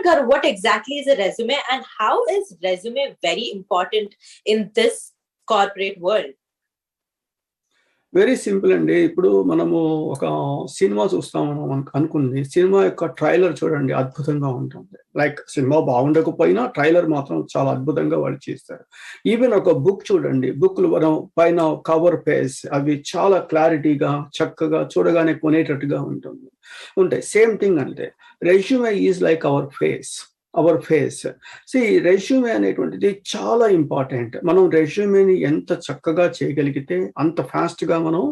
garu, what exactly is a resume and how is resume very important in this corporate world? Very simple అండి. ఇప్పుడు మనము ఒక cinema చూస్తాము అనుకుంది, cinema యొక్క ట్రైలర్ చూడండి, అద్భుతంగా ఉంటుంది. లైక్ సినిమా బాగుండకపోయినా ట్రైలర్ మాత్రం చాలా అద్భుతంగా వాళ్ళు చేస్తారు. ఈవెన్ ఒక బుక్ చూడండి, బుక్లు మనం పైన కవర్ పేజ్ అవి చాలా క్లారిటీగా చక్కగా చూడగానే కొనేటట్టుగా ఉంటాయి. సేమ్ థింగ్ అంటే resume is like our face. Resume అనేటువంటిది చాలా ఇంపార్టెంట్. మనం రెజ్యూమేని ఎంత చక్కగా చేయగలిగితే అంత ఫాస్ట్ గా మనం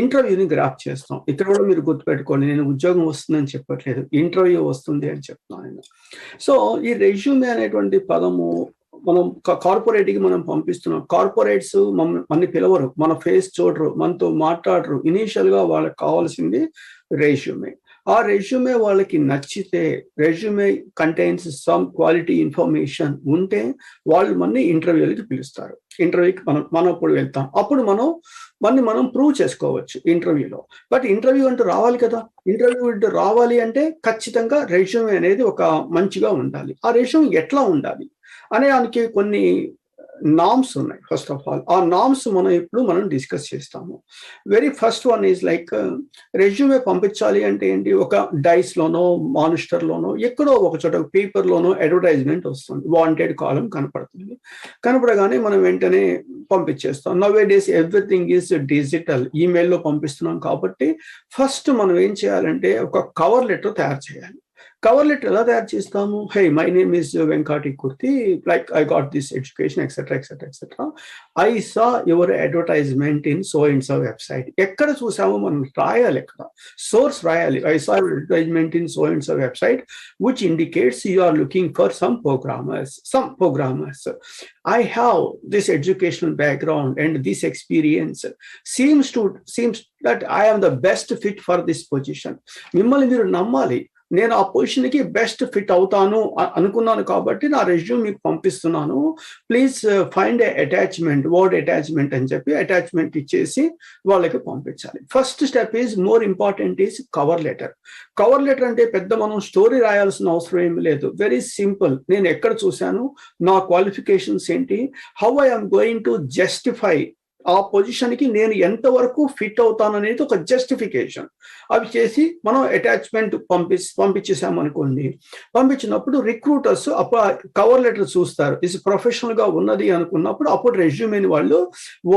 ఇంటర్వ్యూని గ్రాప్ చేస్తాం. ఇక్కడ కూడా మీరు గుర్తుపెట్టుకోండి, నేను ఉద్యోగం వస్తుందని చెప్పట్లేదు, ఇంటర్వ్యూ వస్తుంది అని చెప్తున్నాను. సో ఈ రెజ్యూమే అనేటువంటి పదము మనం కార్పొరేట్కి మనం పంపిస్తున్నాం. కార్పొరేట్స్ మనని పిలవరు, మన ఫేస్ చూడరు, మనతో మాట్లాడరు. ఇనీషియల్ గా వాళ్ళకి కావాల్సింది రెజ్యూమే. ఆ రెజ్యూమే వాళ్ళకి నచ్చితే, resume contains some quality information ఉంటే వాళ్ళు మనని ఇంటర్వ్యూలకి పిలుస్తారు. ఇంటర్వ్యూకి మనం అప్పుడు వెళ్తాం. అప్పుడు మనం ప్రూవ్ చేసుకోవచ్చు ఇంటర్వ్యూలో. బట్ ఇంటర్వ్యూ అంటూ రావాలి కదా. ఇంటర్వ్యూ అంటూ రావాలి అంటే ఖచ్చితంగా రెజ్యూమే అనేది ఒక మంచిగా ఉండాలి. ఆ రెజ్యూమే ఎట్లా ఉండాలి అనే దానికి కొన్ని నామ్స్ ఉన్నాయి. ఫస్ట్ ఆఫ్ ఆల్ ఆ నామ్స్ మనం డిస్కస్ చేస్తాము. Very first one is like resume పంపించాలి అంటే ఏంటి, ఒక డైస్ లోనో మానిస్టర్ లోనో ఎక్కడో ఒక చోట పేపర్ లోనో అడ్వర్టైజ్మెంట్ వస్తుంది, వాంటెడ్ కాలం కనపడుతుంది. కనపడగానే మనం వెంటనే పంపించేస్తాం. Nowadays everything is digital, ఈమెయిల్లో పంపిస్తున్నాం కాబట్టి ఫస్ట్ మనం ఏం చేయాలంటే ఒక కవర్ లెటర్ తయారు చేయాలి. కవర్ లెటర్ ఎలా తయారు చేస్తాము? Hey, my name is Venkati Kurti, like I got this education etcetera etcetera etcetera. I saw your advertisement in so and so website. ఎక్కడ చూసామో మనం రాయాలి, ఎక్కడ సోర్స్ రాయాలి. I saw advertisement in so and so website which indicates you are looking for some programmers. I have this educational background and this experience seems that I am the best fit for this position. మిమ్మల్ని మీరు నమ్మాలి, నేను ఆ పొజిషన్కి best fit అవుతాను అనుకున్నాను కాబట్టి నా రెజ్యూమ్ మీకు పంపిస్తున్నాను. Please find a attachment, word attachment అని చెప్పి అటాచ్మెంట్ ఇచ్చేసి వాళ్ళకి పంపించాలి. First step is more important is cover letter. Cover letter అంటే పెద్ద మనం స్టోరీ రాయాల్సిన అవసరం ఏమి లేదు. Very simple. నేను ఎక్కడ చూశాను, నా క్వాలిఫికేషన్స్ ఏంటి, how I am going to justify ఆ పొజిషన్కి నేను ఎంతవరకు ఫిట్ అవుతాను అనేది ఒక జస్టిఫికేషన్. అవి చేసి మనం అటాచ్మెంట్ పంపించేసామనుకోండి. పంపించినప్పుడు రిక్రూటర్స్ అప్పుడు కవర్ లెటర్ చూస్తారు, ఇది ప్రొఫెషనల్గా ఉన్నది అనుకున్నప్పుడు అప్పుడు రెజ్యూమేని వాళ్ళు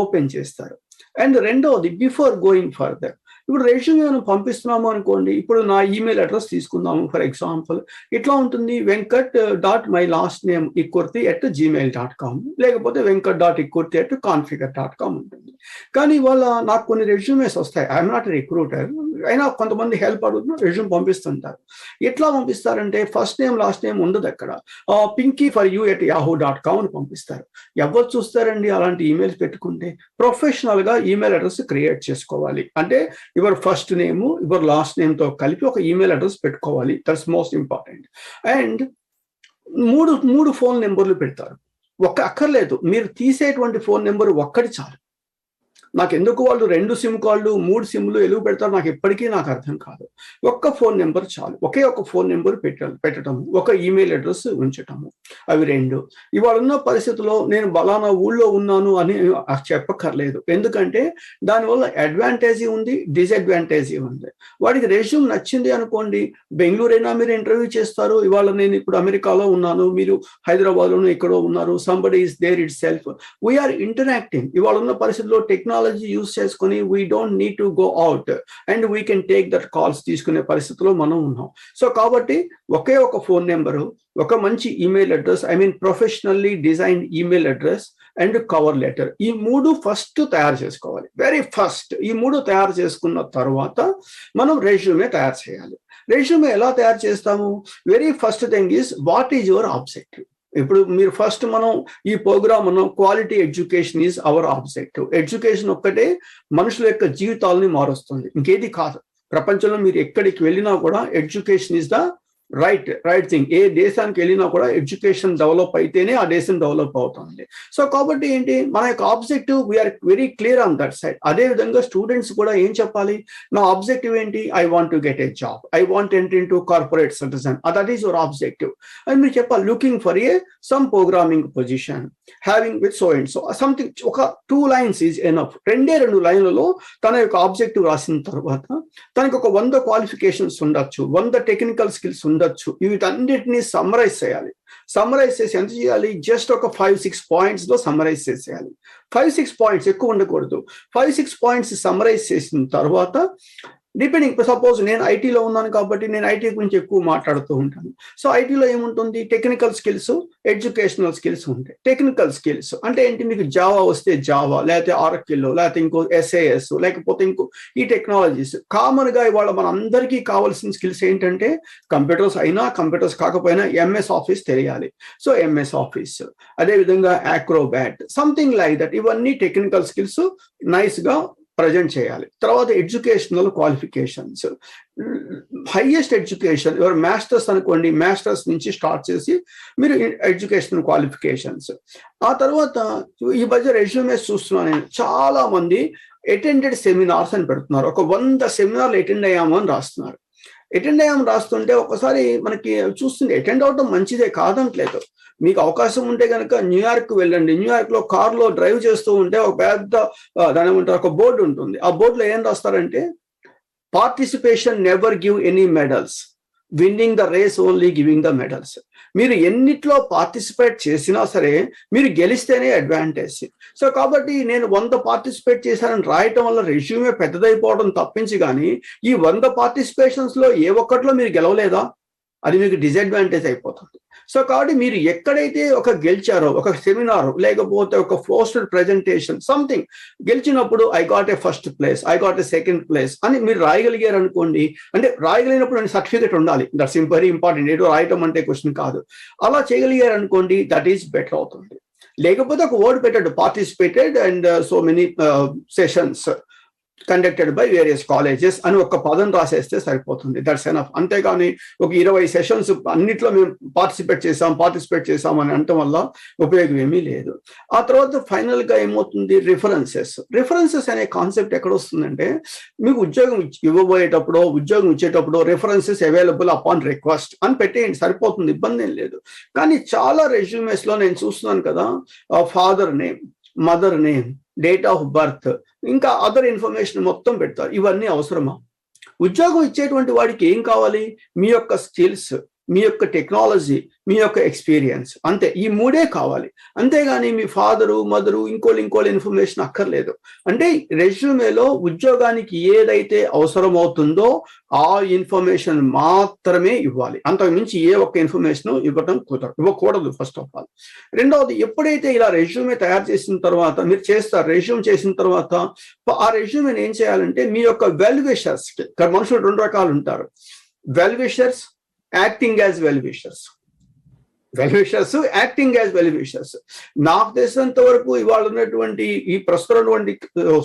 ఓపెన్ చేస్తారు. అండ్ రెండవది, బిఫోర్ గోయింగ్ ఫర్దర్, ఇప్పుడు రెజ్యూమే మనం పంపిస్తున్నాము అనుకోండి. ఇప్పుడు నా ఈమెయిల్ అడ్రస్ తీసుకుందాము ఫర్ ఎగ్జాంపుల్. ఇట్లా ఉంటుంది, venkat.mylastname@gmail.com లేకపోతే venkat.ikkurti@configure.com ఉంటుంది. కానీ ఇవాళ నాకు కొన్ని రెజ్యూమేస్ వస్తాయి. ఐఎమ్ నాట్ రిక్రూటర్, అయినా కొంతమంది హెల్ప్ అడుగుతున్నారు, రెజ్యూమ్ పంపిస్తుంటారు. ఎట్లా పంపిస్తారంటే ఫస్ట్ నేమ్ లాస్ట్ నేమ్ ఉండదు అక్కడ, pinkyforyou@yahoo.com అని పంపిస్తారు. ఎవరు చూస్తారండి అలాంటి ఈమెయిల్స్ పెట్టుకుంటే? ప్రొఫెషనల్గా ఈమెయిల్ అడ్రస్ క్రియేట్ చేసుకోవాలి. అంటే your first name your last name తో కలిపి ఒక ఈమెయిల్ అడ్రస్ పెట్టుకోవాలి. That's most important. అండ్ మూడు ఫోన్ నెంబర్లు పెడతారు. అక్కర్లేదు, మీరు తీసేటువంటి ఫోన్ నెంబర్ ఒక్కటి చాలు. నాకు ఎందుకు వాళ్ళు 2 సిమ్ కార్డులు 3 సిమ్లు ఎలుగు పెడతారు నాకు అర్థం కాదు. ఒక్క ఫోన్ నెంబర్ చాలు. ఒకే ఒక ఫోన్ నెంబర్ పెట్టడం, ఒక ఈమెయిల్ అడ్రస్ ఉంచటము, అవి 2. ఇవాళ ఉన్న పరిస్థితుల్లో నేను బలానా ఊళ్ళో ఉన్నాను అని చెప్పక్కర్లేదు. ఎందుకంటే దానివల్ల అడ్వాంటేజీ ఉంది, డిసడ్వాంటేజీ ఉంది. వాడికి రెజ్యూమ్ నచ్చింది అనుకోండి, బెంగళూరు అయినా మీరు ఇంటర్వ్యూ చేస్తారు. ఇవాళ నేను ఇప్పుడు అమెరికాలో ఉన్నాను, మీరు హైదరాబాద్లోనూ ఎక్కడో ఉన్నారు, somebody is there itself, we are interacting. ఇవాళ ఉన్న పరిస్థితుల్లో టెక్నాలజీ యూజ్ చేసుకుని we don't need to go out and we can take that calls తీసుకునే పరిస్థితిలో మనం ఉన్నాం. సో కాబట్టి ఒకే ఒక ఫోన్ నెంబరు, ఒక మంచి email address, I mean professionally designed email address and cover letter, ఈ 3 ఫస్ట్ తయారు చేసుకోవాలి. వెరీ ఫస్ట్ ఈ 3 తయారు చేసుకున్న తర్వాత మనం రెజ్యూమే తయారు చేయాలి. రెజ్యూమే ఎలా తయారు చేస్తాము? Very first thing is what is your objective. ఇప్పుడు మీరు ఫస్ట్ మనం ఈ programme quality education is our objective. Education ఒక్కటే మనుషుల యొక్క జీవితాలని మారుస్తుంది, ఇంకేది కాదు. ప్రపంచంలో మీరు ఎక్కడికి వెళ్ళినా కూడా education is the right thing. ఏ దేశానికి వెళ్ళినా కూడా ఎడ్యుకేషన్ డెవలప్ అయితేనే ఆ దేశం డెవలప్ అవుతుంది. సో కాబట్టి ఏంటి, మన యొక్క objective we are very clear on that side. అదే విధంగా స్టూడెంట్స్ కూడా ఏం చెప్పాలి, నా ఆబ్జెక్టివ్ ఏంటి, I want to get a job, I want enter into corporate citizen, that is your objective అని మీరు చెప్పాలి. Looking for a some programming position, having with so and so something. ఒక 2 lines is enough. 2 లైన్లలో తన యొక్క objective రాసిన తర్వాత తనకు ఒక 100 క్వాలిఫికేషన్స్ ఉండొచ్చు, 100 టెక్నికల్ స్కిల్స్ ఉండొచ్చు. వీటన్నిటిని సమ్మరైజ్ చేయాలి. సమ్మరైజ్ చేసి ఎంత చేయాలి, జస్ట్ ఒక 5-6 పాయింట్స్ లో సమ్మరైజ్ చేసేయాలి. 5-6 పాయింట్స్, ఎక్కువ ఉండకూడదు. 5-6 పాయింట్స్ సమ్మరైజ్ చేసిన తర్వాత డిపెండింగ్, సపోజ్ నేను ఐటీలో ఉన్నాను కాబట్టి నేను ఐటీ గురించి ఎక్కువ మాట్లాడుతూ ఉంటాను. సో ఐటీలో ఏముంటుంది, టెక్నికల్ స్కిల్స్, ఎడ్యుకేషనల్ స్కిల్స్ ఉంటాయి. టెక్నికల్ స్కిల్స్ అంటే ఏంటి, మీకు జావా వస్తే జావా, లేకపోతే ఆరకిల్, లేకపోతే ఇంకో SAS, లేకపోతే ఇంకో ఈ టెక్నాలజీస్. కామన్ గా ఇవాళ మన అందరికీ కావాల్సిన స్కిల్స్ ఏంటంటే, కంప్యూటర్స్ అయినా కంప్యూటర్స్ కాకపోయినా MS ఆఫీస్ తెలియాలి. సో MS ఆఫీస్, అదేవిధంగా యాక్రోబాట్, సంథింగ్ లైక్ దట్. ఇవన్నీ టెక్నికల్ స్కిల్స్ నైస్ గా ప్రజెంట్ చేయాలి. తర్వాత ఎడ్యుకేషనల్ క్వాలిఫికేషన్స్, హైయెస్ట్ ఎడ్యుకేషన్, ఎవరు మాస్టర్స్ అనుకోండి, మాస్టర్స్ నుంచి స్టార్ట్ చేసి మీరు ఎడ్యుకేషనల్ క్వాలిఫికేషన్స్. ఆ తర్వాత ఈ మధ్య రెజ్యూమేస్ చూస్తున్నాను నేను, చాలా మంది అటెండెడ్ సెమినార్స్ అని పెడుతున్నారు. ఒక 100 సెమినార్లు అటెండ్ అయ్యాము అని రాస్తున్నారు. అటెండ్ అయ్యాము రాస్తుంటే ఒకసారి మనకి చూస్తుంది, అటెండ్ అవడం మంచిదే కాదంటలేదు. మీకు అవకాశం ఉంటే కనుక న్యూయార్క్ వెళ్ళండి. న్యూయార్క్ లో కార్లో డ్రైవ్ చేస్తూ ఉంటే ఒక పెద్ద దాని ఏమంటారు, ఒక బోర్డు ఉంటుంది. ఆ బోర్డులో ఏం రాస్తారంటే, participation never give any medals, winning the race only giving the medals. మీరు ఎన్నిట్లో పార్టిసిపేట్ చేసినా సరే మీరు గెలిస్తేనే అడ్వాంటేజ్. సో కాబట్టి నేను 100 పార్టిసిపేట్ చేశానని రాయటం వల్ల రెజ్యూమే పెద్దదైపోవడం తప్పించి, కానీ ఈ 100 పార్టిసిపేషన్స్ లో ఏ ఒక్కట్లో మీరు గెలవలేదా, అది మీకు డిసడ్వాంటేజ్ అయిపోతుంది. సో కాబట్టి మీరు ఎక్కడైతే ఒక గెలిచారో, ఒక సెమినార్ లేకపోతే ఒక పోస్టర్ ప్రెజెంటేషన్ సంథింగ్ గెలిచినప్పుడు, I got a first place, I got a second place అని మీరు రాయగలిగారు అనుకోండి. అంటే రాయగలిగినప్పుడు సర్టిఫికేట్ ఉండాలి, దట్స్ వెరీ ఇంపార్టెంట్. ఏదో రాయటం అంటే క్వశ్చన్ కాదు. అలా చేయగలిగారు అనుకోండి, దట్ ఈస్ బెటర్ అవుతుంది. లేకపోతే ఒక వర్డ్ పెట్టాడు, participated and so many sessions conducted by various colleges అని ఒక పదం రాసేస్తే సరిపోతుంది. That's enough. అంతేగాని ఒక 20 సెషన్స్ అన్నిట్లో మేము పార్టిసిపేట్ చేసాం అని అనటం వల్ల ఉపయోగం ఏమీ లేదు. ఆ తర్వాత ఫైనల్ గా ఏమవుతుంది, రిఫరెన్సెస్ అనే కాన్సెప్ట్ ఎక్కడ వస్తుందంటే, మీకు ఉద్యోగం ఇవ్వబోయేటప్పుడు, ఉద్యోగం ఇచ్చేటప్పుడు రిఫరెన్సెస్ అవైలబుల్ అపాన్ రిక్వెస్ట్ అని పెట్టేయండి, సరిపోతుంది, ఇబ్బంది ఏం లేదు. కానీ చాలా రెజ్యూమేస్ లో నేను చూస్తున్నాను కదా, father name, mother name, date of birth, ఇంకా అదర్ ఇన్ఫర్మేషన్ మొత్తం పెడతారు. ఇవన్నీ అవసరమా? ఉద్యోగం ఇచ్చేటువంటి వాడికి ఏం కావాలి, మీ యొక్క స్కిల్స్, మీ యొక్క టెక్నాలజీ, మీ యొక్క ఎక్స్పీరియన్స్, అంతే. ఈ 3 కావాలి. అంతేగాని మీ ఫాదరు, మదరు, ఇంకోళ్ళు ఇన్ఫర్మేషన్ అక్కర్లేదు. అంటే రెజ్యూమేలో ఉద్యోగానికి ఏదైతే అవసరమవుతుందో ఆ ఇన్ఫర్మేషన్ మాత్రమే ఇవ్వాలి. అంతకు మించి ఏ ఒక్క ఇన్ఫర్మేషన్ ఇవ్వకూడదు ఫస్ట్ ఆఫ్ ఆల్. రెండవది, ఎప్పుడైతే ఇలా రెజ్యూమే తయారు చేసిన తర్వాత మీరు చేస్తారు, రెజ్యూమ్ చేసిన తర్వాత ఆ రెజ్యూమేని ఏం చేయాలంటే, మీ యొక్క వెల్ విషర్స్, మనుషులు 2 రకాలు ఉంటారు, well wishers, acting as well wishers. Acting as well wishers. నాకు తెలిసినంత వరకు ఇవాళ ఉన్నటువంటి ఈ ప్రస్తుతం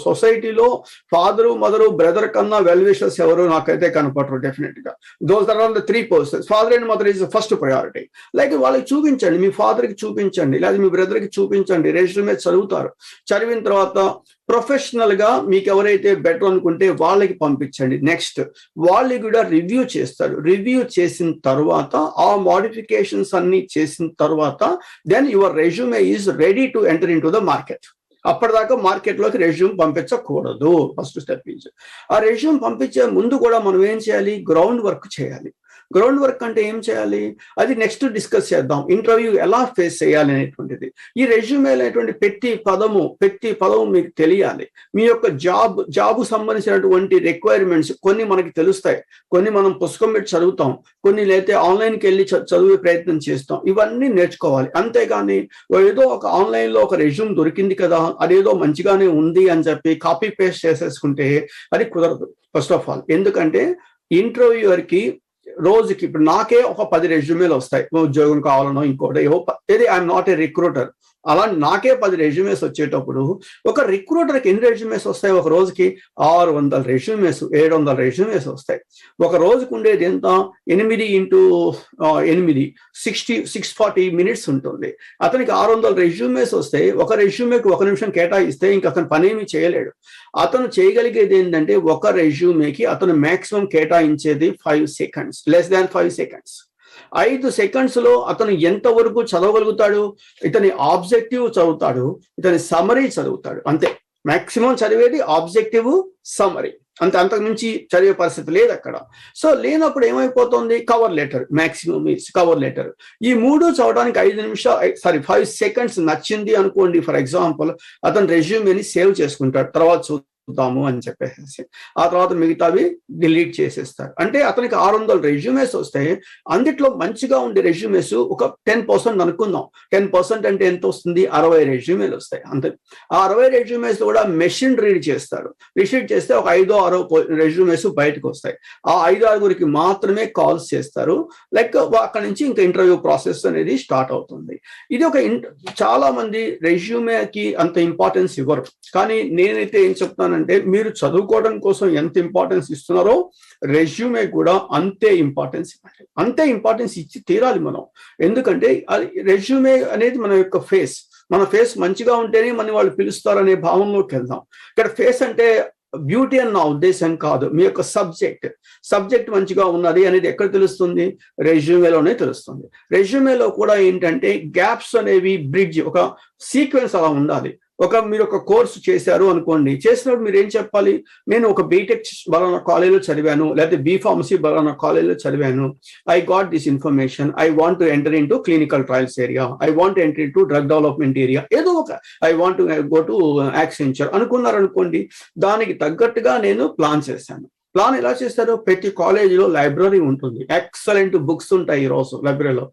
సొసైటీలో ఫాదరు, మదరు, బ్రదర్ కన్నా వెల్ విషర్స్ ఎవరు నాకైతే కనపడరు. డెఫినెట్ గా those are all the 3 persons. Father and mother is first priority. Like వాళ్ళకి చూపించండి, మీ ఫాదర్ కి చూపించండి, లేదా మీ బ్రదర్ కి చూపించండి. రెజ్యూమే చదువుతారు. చదివిన తర్వాత ప్రొఫెషనల్ గా మీకు ఎవరైతే బెటర్ అనుకుంటే వాళ్ళకి పంపించండి. నెక్స్ట్ వాళ్ళు కూడా రివ్యూ చేస్తారు. రివ్యూ చేసిన తర్వాత ఆ మోడిఫికేషన్స్ అన్ని చేసిన తర్వాత then your resume is ready to enter into the market. అప్పటిదాకా మార్కెట్ లోకి రెజ్యూమ్ పంపించకూడదు. ఫస్ట్ స్టెప్ ఈజ్, ఆ రెజ్యూమ్ పంపించే ముందు కూడా మనం ఏం చేయాలి, గ్రౌండ్ వర్క్ చేయాలి. గ్రౌండ్ వర్క్ అంటే ఏం చేయాలి, అది నెక్స్ట్ డిస్కస్ చేద్దాం. ఇంటర్వ్యూ ఎలా ఫేస్ చేయాలి అనేటువంటిది. ఈ రెజ్యూమే అనేటువంటి ప్రతి పదము మీకు తెలియాలి. మీ యొక్క జాబ్ సంబంధించినటువంటి రిక్వైర్మెంట్స్ కొన్ని మనకి తెలుస్తాయి, కొన్ని మనం పుస్తకం పెట్టి చదువుతాం, కొన్ని లేకపోతే ఆన్లైన్కి వెళ్ళి చదివే ప్రయత్నం చేస్తాం. ఇవన్నీ నేర్చుకోవాలి. అంతేగాని ఏదో ఒక ఆన్లైన్ లో ఒక రెజ్యూమ్ దొరికింది కదా, అదేదో మంచిగానే ఉంది అని చెప్పి కాపీ పేస్ట్ చేసేసుకుంటే అది కుదరదు ఫస్ట్ ఆఫ్ ఆల్. ఎందుకంటే ఇంటర్వ్యూయర్కి రోజుకి, ఇప్పుడు నాకే ఒక 10 రెజ్యూమేలు వస్తాయి, ఉద్యోగం కావాలనో ఇంకోటి ఏవో. ఐఎమ్ నాట్ ఏ రిక్రూటర్, అలా నాకే 10 రెజ్యూమేస్ వచ్చేటప్పుడు ఒక రిక్రూటర్కి ఎన్ని రెజ్యూమేస్ వస్తాయి? ఒక రోజుకి 600 రెజ్యూమేస్, 700 రెజ్యూమేస్ వస్తాయి. ఒక రోజుకు ఉండేది ఎంత? 8 ఇంటూ 8 640 మినిట్స్ ఉంటుంది. అతనికి 600 రెజ్యూమేస్ వస్తే ఒక రెజ్యూమేకి 1 నిమిషం కేటాయిస్తే ఇంక అతను పనేమి చేయలేడు. అతను చేయగలిగేది ఏంటంటే ఒక రెజ్యూమేకి అతను మాక్సిమం కేటాయించేది 5 seconds, less than 5 seconds. 5 seconds లో అతను ఎంతవరకు చదవగలుగుతాడు? ఇతని ఆబ్జెక్టివ్ చదువుతాడు, ఇతని సమరీ చదువుతాడు, అంతే. మాక్సిమం చదివేది ఆబ్జెక్టివ్, సమరీ, అంతే. అంతకు మించి చదివే పరిస్థితి లేదు అక్కడ. సో లేనప్పుడు ఏమైపోతుంది? Cover letter, maximum cover letter. ఈ 3 చదవడానికి 5 సెకండ్స్ నచ్చింది అనుకోండి. ఫర్ ఎగ్జాంపుల్ అతను రెజ్యూమేని సేవ్ చేసుకుంటాడు, తర్వాత చూద్దాము అని చెప్పేసి ఆ తర్వాత మిగతావి డిలీట్ చేసేస్తారు. అంటే అతనికి 600 రెజ్యూమేస్ వస్తే అందుట్లో మంచిగా ఉండే రెజ్యూమేస్ ఒక 10% అనుకుందాం. 10% అంటే ఎంత వస్తుంది? 60 రెజ్యూమేలు వస్తాయి, అంతే. ఆ 60 రెజ్యూమేస్ కూడా మెషిన్ రీడ్ చేస్తారు. రీడ్ చేస్తే ఒక 5-6 రెజ్యూమేస్ బయటకు వస్తాయి. ఆ 5-6 మాత్రమే కాల్స్ చేస్తారు. లైక్ అక్కడి నుంచి ఇంకా ఇంటర్వ్యూ ప్రాసెస్ అనేది స్టార్ట్ అవుతుంది. ఇది ఒక చాలా మంది రెజ్యూమేకి అంత ఇంపార్టెన్స్ ఇవ్వరు. కానీ నేనైతే ఏం చెప్తానంటే, మీరు చదువుకోవడం కోసం ఎంత ఇంపార్టెన్స్ ఇస్తున్నారో రెజ్యూమే కూడా అంతే ఇంపార్టెన్స్ ఇవ్వాలి. అంతే ఇంపార్టెన్స్ ఇచ్చి తీరాలి మనం. ఎందుకంటే రెజ్యూమే అనేది మన యొక్క ఫేస్. మన ఫేస్ మంచిగా ఉంటేనే మన వాళ్ళు పిలుస్తారనే భావనలోకి వెళ్దాం. ఇక్కడ ఫేస్ అంటే బ్యూటీ అన్న ఉద్దేశం కాదు. మీ యొక్క సబ్జెక్ట్ మంచిగా ఉన్నది అనేది ఎక్కడ తెలుస్తుంది? రెజ్యూమేలోనే తెలుస్తుంది. రెజ్యూమేలో కూడా ఏంటంటే గ్యాప్స్ అనేవి బ్రిడ్జ్, ఒక సీక్వెన్స్ అలా ఉండాలి. మీరు ఒక కోర్సు చేశారు అనుకోండి, చేసినప్పుడు మీరు ఏం చెప్పాలి? నేను ఒక బీటెక్ బలానా కాలేజీలో చదివాను, లేకపోతే బీఫార్మసీ బలానా కాలేజీలో చదివాను. I got this information. I want to enter into clinical trials area, I want to enter into drug development area, ఏదో ఒక I want to go to Accenture అనుకున్నారనుకోండి. దానికి తగ్గట్టుగా నేను ప్లాన్ చేశాను. ప్లాన్ ఎలా చేస్తారు? ప్రతి కాలేజీలో లైబ్రరీ ఉంటుంది, ఎక్సలెంట్ బుక్స్ ఉంటాయి ఈ రోజు లైబ్రరీలో.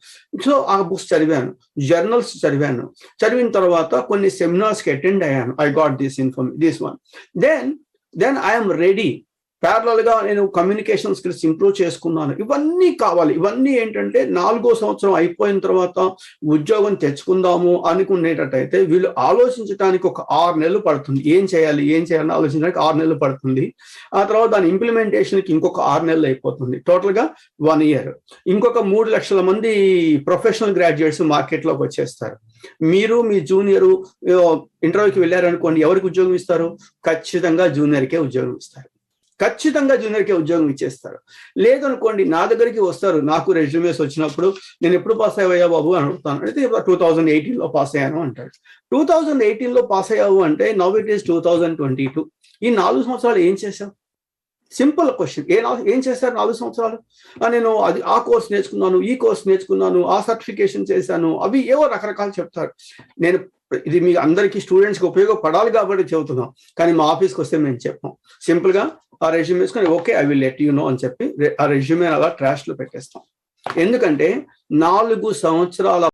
సో ఆ బుక్స్ చదివాను, జర్నల్స్ చదివాను. చదివిన తర్వాత కొన్ని సెమినార్స్కి అటెండ్ అయ్యాను. I got this one. Then I'm ready. Parallel గా నేను కమ్యూనికేషన్ స్కిల్స్ ఇంప్రూవ్ చేసుకున్నాను. ఇవన్నీ కావాలి. ఇవన్నీ ఏంటంటే 4వ సంవత్సరం అయిపోయిన తర్వాత ఉద్యోగం తెచ్చుకుందాము అనుకునేటట్టయితే వీళ్ళు ఆలోచించడానికి ఒక 6 నెలలు పడుతుంది. ఏం చేయాలని ఆలోచించడానికి 6 నెలలు పడుతుంది. ఆ తర్వాత దాని ఇంప్లిమెంటేషన్కి ఇంకొక 6 నెలలు అయిపోతుంది. టోటల్ గా 1 ఇయర్. ఇంకొక 3 లక్షల మంది ప్రొఫెషనల్ గ్రాడ్యుయేట్స్ మార్కెట్లోకి వచ్చేస్తారు. మీరు మీ జూనియర్ ఇంటర్వ్యూకి వెళ్ళారనుకోండి, ఎవరికి ఉద్యోగం ఇస్తారు? ఖచ్చితంగా జూనియర్కే ఉద్యోగం ఇస్తారు. ఖచ్చితంగా జూనియర్కే ఉద్యోగం ఇచ్చేస్తారు. లేదనుకోండి, నా దగ్గరికి వస్తారు. నాకు రెజ్యూమేస్ వచ్చినప్పుడు నేను ఎప్పుడు పాస్ అయ్యా బాబు అని అడుగుతాను. అయితే 2018లో పాస్ అయ్యాను అంటాడు. 2018లో పాస్ అయ్యావు అంటే నౌ ఇట్ ఈస్ 2022. ఈ 4 సంవత్సరాలు ఏం చేశావు? Simple question. ఏం చేశారు 4 సంవత్సరాలు? నేను ఆ కోర్స్ నేర్చుకున్నాను, ఈ కోర్స్ నేర్చుకున్నాను, ఆ సర్టిఫికేషన్ చేశాను, అవి ఏవో రకరకాలు చెప్తారు. ఇది మీ అందరికీ స్టూడెంట్స్కి ఉపయోగపడాలి కాబట్టి చెబుతున్నాం. కానీ మా ఆఫీస్కి వస్తే మేము చెప్పాం. సింపుల్గా ఆ రెజ్యూమ్ వేసుకొని okay I will let you know అని చెప్పి ఆ రెజ్యూమే అలా ట్రాష్లో పెట్టేస్తాం. ఎందుకంటే 4 సంవత్సరాల